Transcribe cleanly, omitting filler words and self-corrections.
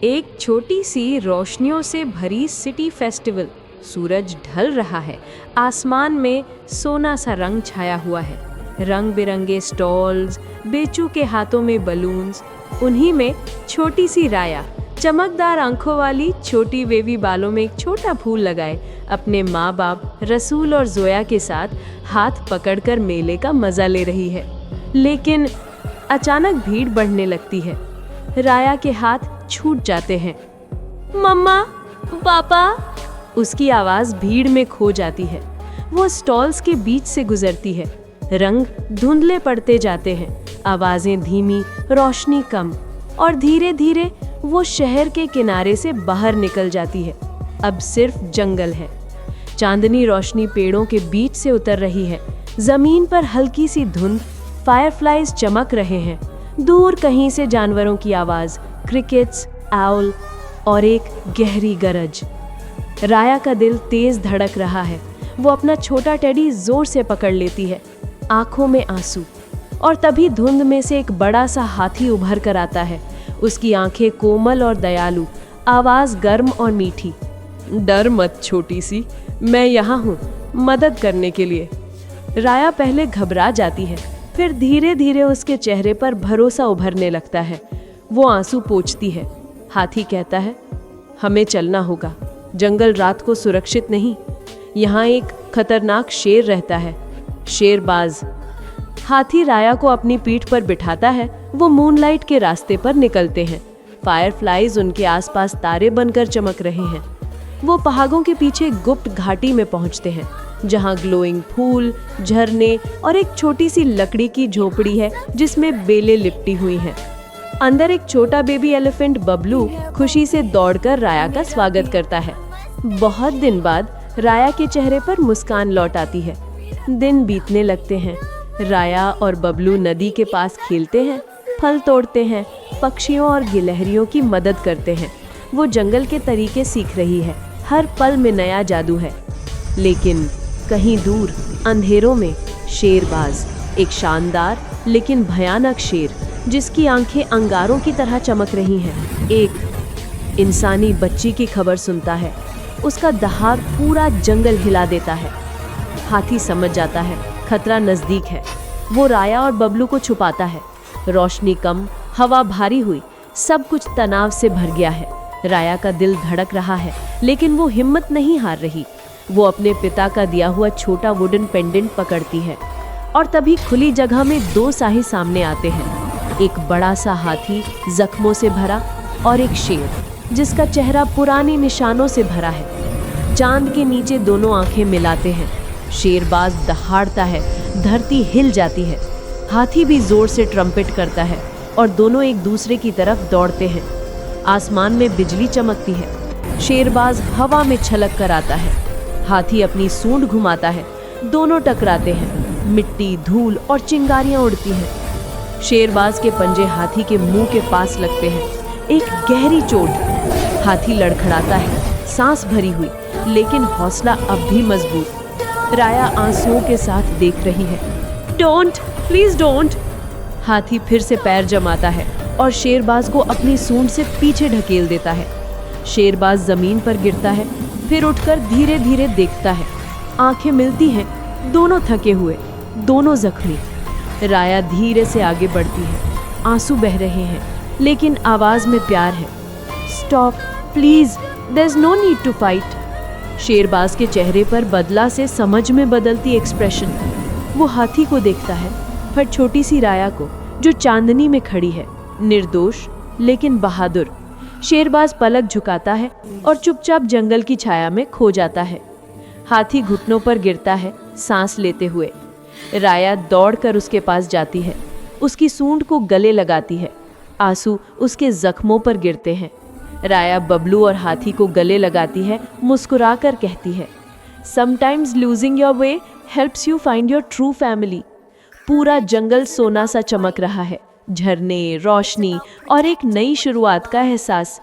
एक छोटी सी रोशनियों से भरी सिटी फेस्टिवल। सूरज ढल रहा है, आसमान में सोना सा रंग छाया हुआ है। रंग बिरंगे स्टॉल्स, बेचू के हाथों में बलून्स, उन्हीं में छोटी सी राया, चमकदार आंखों वाली, छोटी बेबी बालों में एक छोटा फूल लगाए, अपने माँ बाप रसूल और जोया के साथ हाथ पकड़कर मेले का मजा ले रही है। लेकिन अचानक भीड़ बढ़ने लगती है। राया के हाथ छूट जाते हैं। मम्मा, पापा, उसकी आवाज भीड़ में खो जाती है। वो स्टॉल्स के बीच से गुजरती है। रंग धुंधले पड़ते जाते हैं, आवाजें धीमी, रोशनी कम, और धीरे धीरे वो शहर के किनारे से बाहर निकल जाती है। अब सिर्फ जंगल है। चांदनी रोशनी पेड़ों के बीच से उतर रही है। जमीन पर हल्की सी धुंध, फायरफ्लाइज चमक रहे हैं। दूर कहीं से जानवरों की आवाज, क्रिकेट्स, आउल और एक गहरी गरज। राया का दिल तेज धड़क रहा है। वो अपना छोटा टेडी जोर से पकड़ लेती है, आंखों में आंसू। और तभी धुंध में से एक बड़ा सा हाथी उभर कर आता है। उसकी आंखें कोमल और दयालु, आवाज गर्म और मीठी। डर मत छोटी सी, मैं यहाँ हूँ मदद करने के लिए। राया पहले घबरा जाती है, फिर धीरे धीरे उसके चेहरे पर भरोसा उभरने लगता है। वो आंसू पोंछती है। हाथी कहता है, हमें चलना होगा। जंगल रात को सुरक्षित नहीं। यहाँ एक खतरनाक शेर रहता है, शेरबाज। हाथी राया को अपनी पीठ पर बिठाता है। वो मूनलाइट के रास्ते पर निकलते हैं। फायरफ्लाइज उनके आसपास तारे बनकर चमक रहे हैं। वो पहाड़ों के पीछे गुप्त घाटी में पहुंचते हैं, जहां ग्लोइंग फूल, झरने और एक छोटी सी लकड़ी की झोपड़ी है जिसमें बेलें लिपटी हुई हैं। अंदर एक छोटा बेबी एलिफेंट बबलू खुशी से दौड़कर राया का स्वागत करता है। बहुत दिन बाद राया के चेहरे पर मुस्कान लौट आती है। दिन बीतने लगते हैं। राया और बबलू नदी के पास खेलते हैं, फल तोड़ते हैं, पक्षियों और गिलहरियों की मदद करते हैं। वो जंगल के तरीके सीख रही है। हर पल में नया जादू है। लेकिन कहीं दूर अंधेरों में शेरबाज, एक शानदार लेकिन भयानक शेर, जिसकी आंखें अंगारों की तरह चमक रही हैं, एक इंसानी बच्ची की खबर सुनता है। उसका दहाड़ पूरा जंगल हिला देता है। हाथी समझ जाता है खतरा नजदीक है। वो राया और बबलू को छुपाता है। रोशनी कम, हवा भारी हुई, सब कुछ तनाव से भर गया है। राया का दिल धड़क रहा है, लेकिन वो हिम्मत नहीं हार रही। वो अपने पिता का दिया हुआ छोटा वुडन पेंडेंट पकड़ती है। और तभी खुली जगह में दो साही सामने आते हैं। एक बड़ा सा हाथी जख्मों से भरा, और एक शेर जिसका चेहरा पुराने निशानों से भरा है। चांद के नीचे दोनों आंखें मिलाते हैं। शेरबाज दहाड़ता है, धरती हिल जाती है। हाथी भी जोर से ट्रम्पेट करता है और दोनों एक दूसरे की तरफ दौड़ते हैं। आसमान में बिजली चमकती है। शेरबाज हवा में छलक कर आता है। हाथी अपनी सूंड घुमाता है। दोनों टकराते हैं। मिट्टी, धूल और चिंगारियां उड़ती हैं। शेरबाज के पंजे हाथी के मुंह के पास लगते हैं। एक गहरी चोट। हाथी लड़खड़ाता है, सांस भरी हुई, लेकिन हौसला अब भी मजबूत। राया आंसुओं के साथ देख रही है। Don't, please don't. हाथी फिर से पैर जमाता है और शेरबाज को अपनी सूंड से पीछे ढकेल देता है। शेरबाज जमीन पर गिरता है, फिर उठकर धीरे धीरे देखता है। आंखें मिलती हैं, दोनों थके हुए, दोनों जख्मी। राया धीरे से आगे बढ़ती है। आंसू बह रहे हैं, लेकिन आवाज में प्यार है। Stop please, there is no need to fight. Sherbaz के चेहरे पर बदला से समझ में बदलती एक्सप्रेशन। वो हाथी को देखता है, फिर छोटी सी राया को, जो चांदनी में खड़ी है, निर्दोष लेकिन बहादुर। शेरबाज पलक झुकाता है और चुपचाप जंगल की छाया में खो जाता है। हाथी घुटनों पर गिरता है, सांस लेते हुए। राया दौड़कर उसके पास जाती है, उसकी सूंड को गले लगाती है। आंसू उसके जख्मों पर गिरते हैं। राया बबलू और हाथी को गले लगाती है, मुस्कुराकर कहती है, sometimes losing your way helps you find your true family. पूरा जंगल सोना सा चमक रहा है। झरने, रोशनी और एक नई शुरुआत का एहसास।